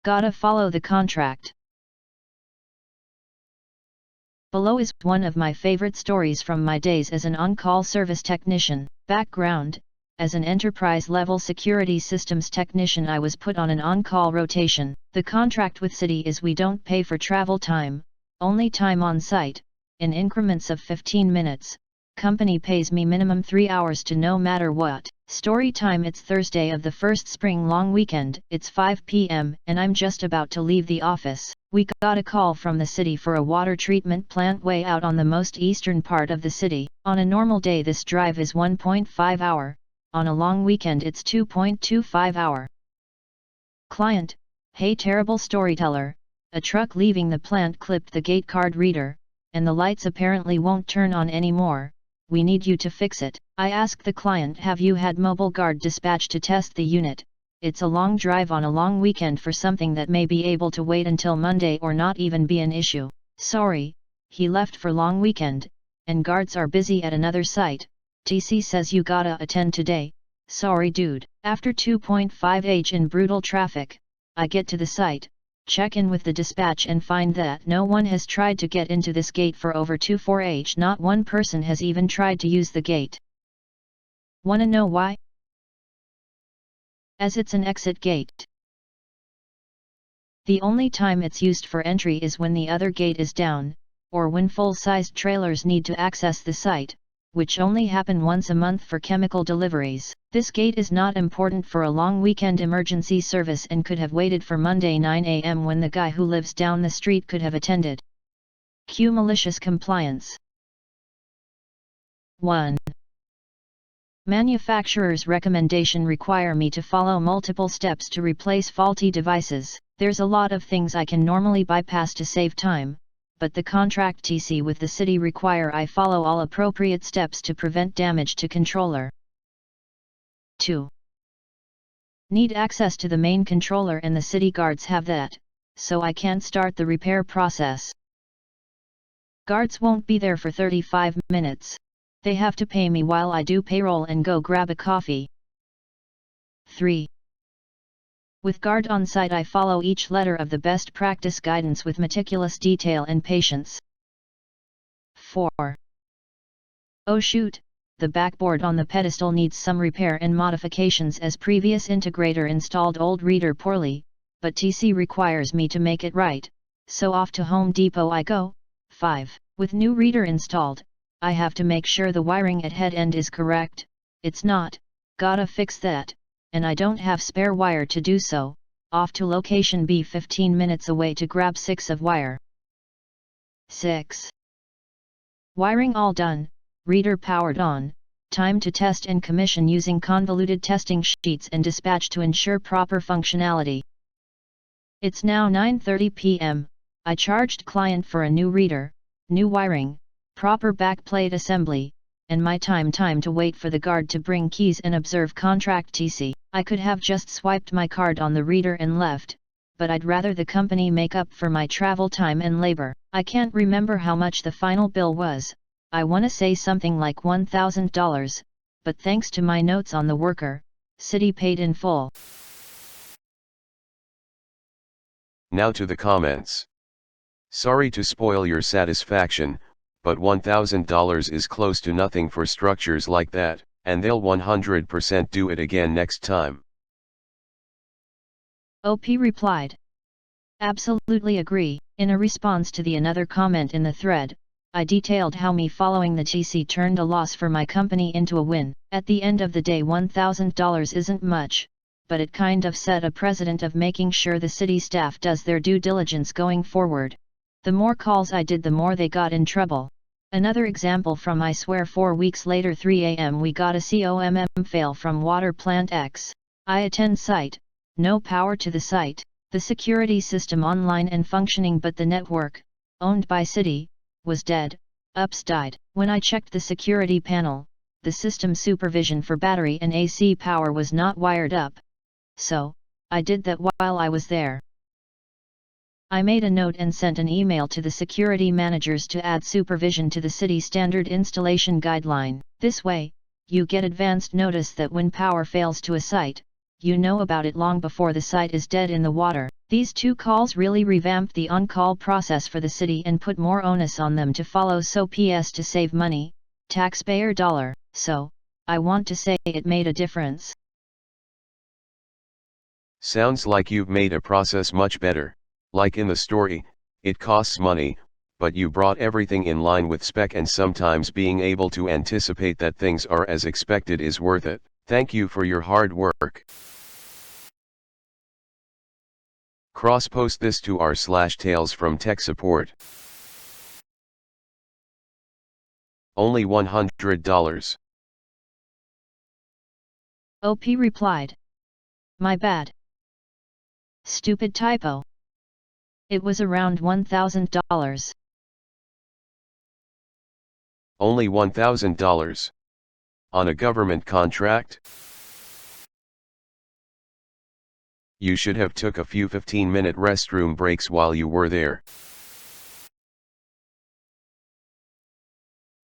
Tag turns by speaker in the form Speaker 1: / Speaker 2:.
Speaker 1: Gotta follow the contract. Below is one of my favorite stories from my days as an on-call service technician. Background: as an enterprise-level security systems technician, I was put on an on-call rotation. The contract with City is we don't pay for travel time, only time on site, in increments of 15 minutes. Company pays me minimum 3 hours to no matter what. Story time: it's Thursday of the first spring long weekend, it's 5 p.m. and I'm just about to leave the office. We got a call from the city for a water treatment plant way out on the most eastern part of the city. On a normal day this drive is 1.5 hour, on a long weekend it's 2.25 hour. Client: hey terrible storyteller, a truck leaving the plant clipped the gate card reader, and the lights apparently won't turn on anymore. We need you to fix it. I ask the client, have you had mobile guard dispatched to test the unit? It's a long drive on a long weekend for something that may be able to wait until Monday or not even be an issue. Sorry, he left for long weekend, and guards are busy at another site. TC says you gotta attend today. Sorry dude. After 2.5h in brutal traffic, I get to the site, check in with the dispatch and find that no one has tried to get into this gate for over 24h. Not one person has even tried to use the gate. Wanna know why? As it's an exit gate. The only time it's used for entry is when the other gate is down, or when full-sized trailers need to access the site, which only happen once a month for chemical deliveries. This gate is not important for a long weekend emergency service and could have waited for Monday 9 a.m. when the guy who lives down the street could have attended. Cue malicious compliance. 1. Manufacturer's recommendation require me to follow multiple steps to replace faulty devices. There's a lot of things I can normally bypass to save time, but the contract TC with the city require I follow all appropriate steps to prevent damage to controller. 2. Need access to the main controller and the city guards have that, so I can't start the repair process. Guards won't be there for 35 minutes. They have to pay me while I do payroll and go grab a coffee. 3. With guard on site I follow each letter of the best practice guidance with meticulous detail and patience. 4. Oh shoot, the backboard on the pedestal needs some repair and modifications as previous integrator installed old reader poorly, but TC requires me to make it right, so off to Home Depot I go. 5. With new reader installed, I have to make sure the wiring at head end is correct. It's not, gotta fix that, and I don't have spare wire to do so. Off to location B 15 minutes away to grab 6 of wire. 6. Wiring all done, reader powered on, time to test and commission using convoluted testing sheets and dispatch to ensure proper functionality. It's now 9:30 p.m. I charged client for a new reader, new wiring, proper backplate assembly, and my time to wait for the guard to bring keys and observe contract TC. I could have just swiped my card on the reader and left, but I'd rather the company make up for my travel time and labor. I can't remember how much the final bill was. I wanna say something like $1,000, but thanks to my notes on the worker, City paid in full.
Speaker 2: Now to the comments. Sorry to spoil your satisfaction, but $1,000 is close to nothing for structures like that, and they'll 100% do it again next time.
Speaker 1: OP replied. Absolutely agree. In a response to the another comment in the thread, I detailed how me following the TC turned a loss for my company into a win. At the end of the day $1,000 isn't much, but it kind of set a precedent of making sure the city staff does their due diligence going forward. The more calls I did the more they got in trouble. Another example from I swear 4 weeks later 3 a.m. we got a COMM fail from water plant X. I attend site, no power to the site, the security system online and functioning but the network, owned by city, was dead, ups died. When I checked the security panel, the system supervision for battery and AC power was not wired up. So, I did that while I was there. I made a note and sent an email to the security managers to add supervision to the city standard installation guideline. This way, you get advanced notice that when power fails to a site, you know about it long before the site is dead in the water. These two calls really revamped the on-call process for the city and put more onus on them to follow so PS to save money, taxpayer dollar, so, I want to say it made a difference.
Speaker 2: Sounds like you've made a process much better. Like in the story, it costs money, but you brought everything in line with spec, and sometimes being able to anticipate that things are as expected is worth it. Thank you for your hard work. Cross-post this to r/tales from tech support. Only $100.
Speaker 1: OP replied. My bad. Stupid typo. It was around $1,000.
Speaker 2: Only $1,000. On a government contract? You should have took a few 15-minute restroom breaks while you were there.